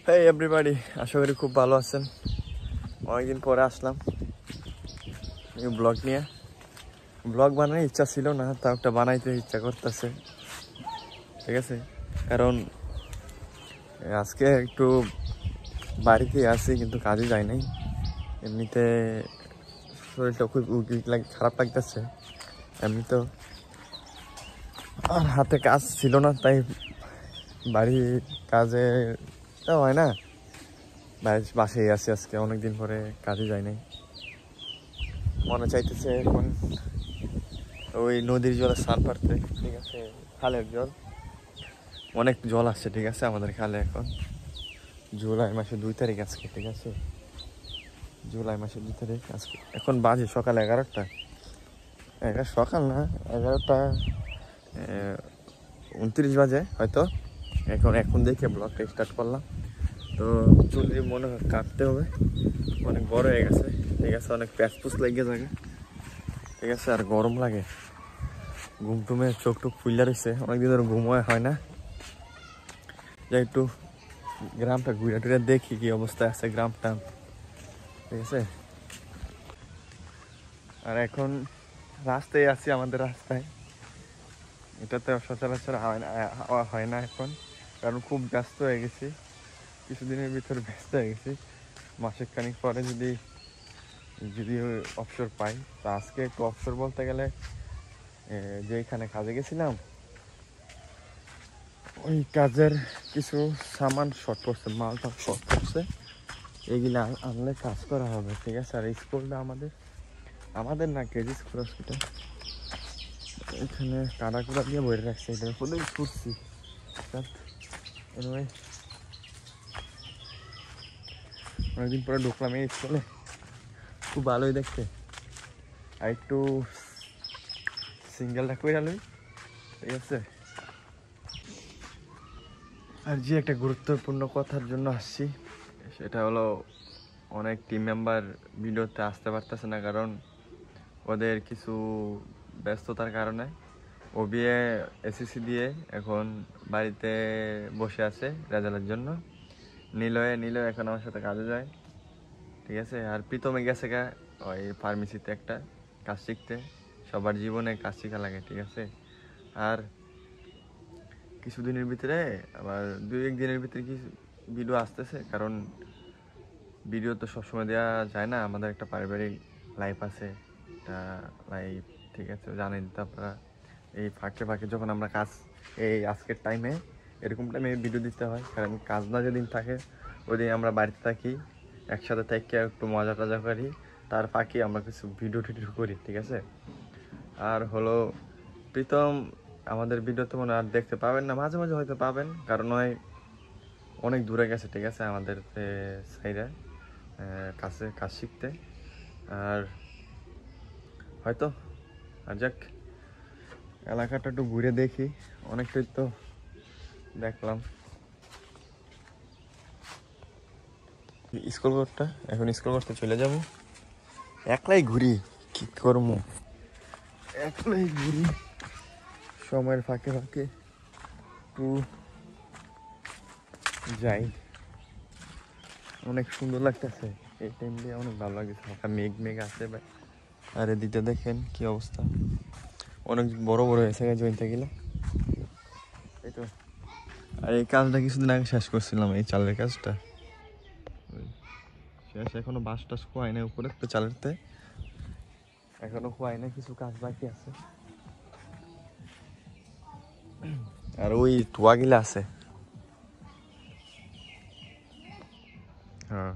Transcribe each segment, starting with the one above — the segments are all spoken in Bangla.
হেই এভরিবডি, আশা করি খুব ভালো আছেন। অনেকদিন পরে আসলাম নিউ ব্লগ নিয়ে। ব্লগ বানানোর ইচ্ছা ছিল না, তাও একটা বানাইতে ইচ্ছা করতেছে, ঠিক আছে। কারণ আজকে একটু বাড়িতে আছি, কিন্তু কাজে যাই নাই। এমনিতে শরীরটা খুব খারাপ লাগতেছে এমনি তো, আর হাতে কাজ ছিল না, তাই বাড়ির কাজে হয় না, বাসায় আছি আজকে। অনেকদিন পরে কাজে যাই নাই। মনে চাইতেছে এখন ওই নদীর জলে স্নান করতে, ঠিক আছে। খালের জল, অনেক জল আসছে, ঠিক আছে, আমাদের খালে এখন। জুলাই মাসে 2 তারিখ আজকে, ঠিক আছে। জুলাই মাসে 2 তারিখ আজকে। এখন বাজে সকাল 11টা, সকাল না, 11টা 29 বাজে হয়তো। এখন দেখে ব্লগটা স্টার্ট করলাম। তো চুল মনে হয় কাটতে হবে, অনেক বড় হয়ে গেছে, ঠিক আছে। অনেক প্যাচপুচ লেগে যায়, ঠিক আছে। আর গরম লাগে, ঘুম টুমে চোখ টুক ফুলে রয়েছে, অনেকদিন ধরে ঘুম হয় না। যে একটু গ্রামটা ঘুরে টুরে দেখি কি অবস্থা আছে গ্রামটা, ঠিক আছে। আর এখন রাস্তায় আছি, আমাদের রাস্তায়। এটাতে সচরাচর হয় না এখন, কারণ খুব ব্যস্ত হয়ে গেছি। কিছুদিনের ভিতরে ব্যস্ত হয়ে গেছি। মাসের খানিক পরে যদি অবসর পাই, তো আজকে একটু অবসর বলতে গেলে যেখানে কাজে গেছিলাম, ওই কাজের কিছু সামান শর্ট পড়ছে, মালটা শর্ট পড়ছে। এগুলা আনলে কাজ করা হবে, ঠিক আছে। আর স্কুলটা আমাদের না, কেজি স্কুল হসপিটাল, এখানে কাদা কুড়া দিয়ে বইরে রাখছে, এটার উপরে ছুটছি। অনেকদিন পরে ঢুকলাম এই স্কুলে, খুব ভালোই দেখতে। আর একটু সিঙ্গেলটা করে আলোই, ঠিক আছে। আর যে একটা গুরুত্বপূর্ণ কথার জন্য আসছি, সেটা হলো অনেক টিম মেম্বার ভিডিওতে আসতে পারতেছে না, কারণ ওদের কিছু ব্যস্ততার কারণে। ওবিএ এসএসসি দিয়ে এখন বাড়িতে বসে আছে রেজাল্টের জন্য। নিলয় এখন আমার সাথে কাজে যায়, ঠিক আছে। আর প্রীতমে গেছে ওই ফার্মেসিতে একটা কাজ শিখতে। সবার জীবনে কাজ শেখা লাগে, ঠিক আছে। আর কিছুদিনের ভিতরে আবার 2-1 দিনের ভিতরে কিছু ভিডিও আসতেছে, কারণ ভিডিও তো সবসময় দেওয়া যায় না, আমাদের একটা পারিবারিক লাইফ আছে, একটা লাইফ, ঠিক আছে। জানেন তো আপনারা, এই ফাঁকে যখন আমরা এই আজকের টাইমে এরকম টাইমে ভিডিও দিতে হয়, কারণ কাজ না যেদিন থাকে ওই দিন আমরা বাড়িতে থাকি, একসাথে থেকে একটু মজা টজা করি, তার ফাঁকে আমরা কিছু ভিডিও টিডিও করি, ঠিক আছে। আর হলো প্রীতম আমাদের ভিডিওতে মনে আর দেখতে পাবেন না, মাঝে মাঝে হয়তো পাবেন, কারণ অনেক দূরে গেছে, ঠিক আছে, আমাদের সাইডে কাজ শিখতে। আর হয়তো যাক, এলাকাটা একটু ঘুরে দেখি, অনেকটাই তো দেখলাম। এখন স্কুল করতে চলে যাব, একলাই ঘুরি, কি করবো, একলাই ঘুরি। সময়ের ফাঁকে একটু যাই, অনেক সুন্দর লাগতেছে এই টাইম দিয়ে, অনেক ভালো লাগছে। হালকা মেঘ আছে ভাই। আর এদিকে দেখেন কি অবস্থা, অনেক বড় হয়েছে জমিতে গেলে, এই তো। আর এই কাজটা কিছুদিন আগে শেষ করছিলাম, এই চালের কাজটা শেষ। এখনো বাঁশ টাস খোয়াই না উপরে তো, চালেরতে এখনো খোয়াই না, কিছু কাজ বাকি আছে। আর ওই টুয়া গিলা আছে, হ্যাঁ।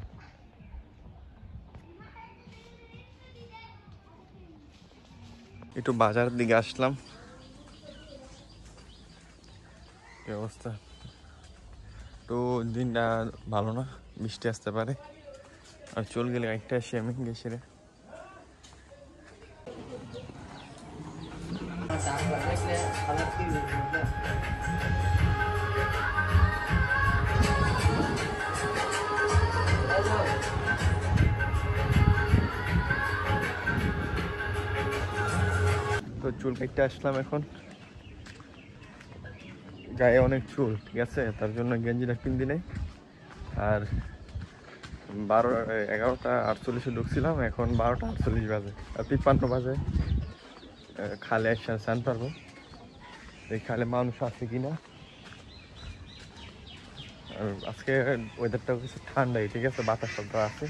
একটু বাজারের দিকে আসলাম, কি অবস্থা। তো দিনটা ভালো না, বৃষ্টি আসতে পারে। আর চল গেলে একটা আসি আমি গেছি রে। তো চুল কাটতে আসলাম এখন, গায়ে অনেক চুল, ঠিক আছে, তার জন্য গেঞ্জিটা পিন্দি নেই, আর 11:48 ঢুকছিলাম, এখন 12:48 বাজে আর 53 বাজে। খালে এসে স্নান পারবো, এই খালে মানুষ আছে কিনা। আর আজকে ওয়েদারটাও কিছু ঠান্ডাই, ঠিক আছে, বাতাস শব্দ আছে,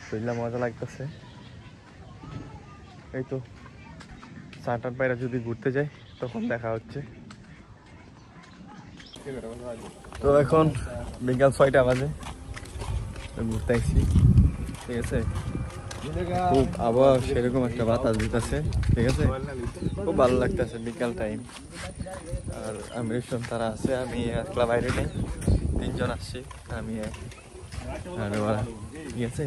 বুঝলাম, মজা লাগতেছে। এই তো 7-8 বাইরে যদি ঘুরতে যাই তখন দেখা হচ্ছে। তো এখন বিকাল 6টা বাজে, ঘুরতে আসছি, ঠিক আছে। খুব আবহাওয়া সেরকম একটা বাতাস দিতেছে, ঠিক আছে, খুব ভালো লাগতেছে বিকাল টাইম। আর আমি তারা আছে, আমি একলা বাইরে নেই, 3 জন আসছি, আমি আর ওরা, ঠিক আছে।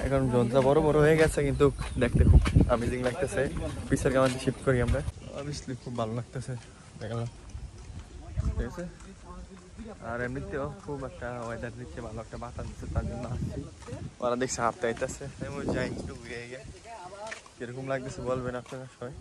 এখন জনতা বড় বড় হয়ে গেছে, কিন্তু দেখতে খুব অ্যামেজিং লাগতেছে। পিসের কামাতে শিফট করি আমরা, অবভিয়াসলি খুব ভালো লাগতেছে, দেখলাম, ঠিক আছে। আর এমনিতেও খুব একটা ওয়েদার দিচ্ছে, ভালো একটা বাতাস দিচ্ছে, তার জন্য আসছি। ওরা দেখছে হাঁটতে আইতেছে, আমি যাই একটু ঘুরে গিয়ে কিরকম লাগতেছে বলবেন আপনারা সবাই।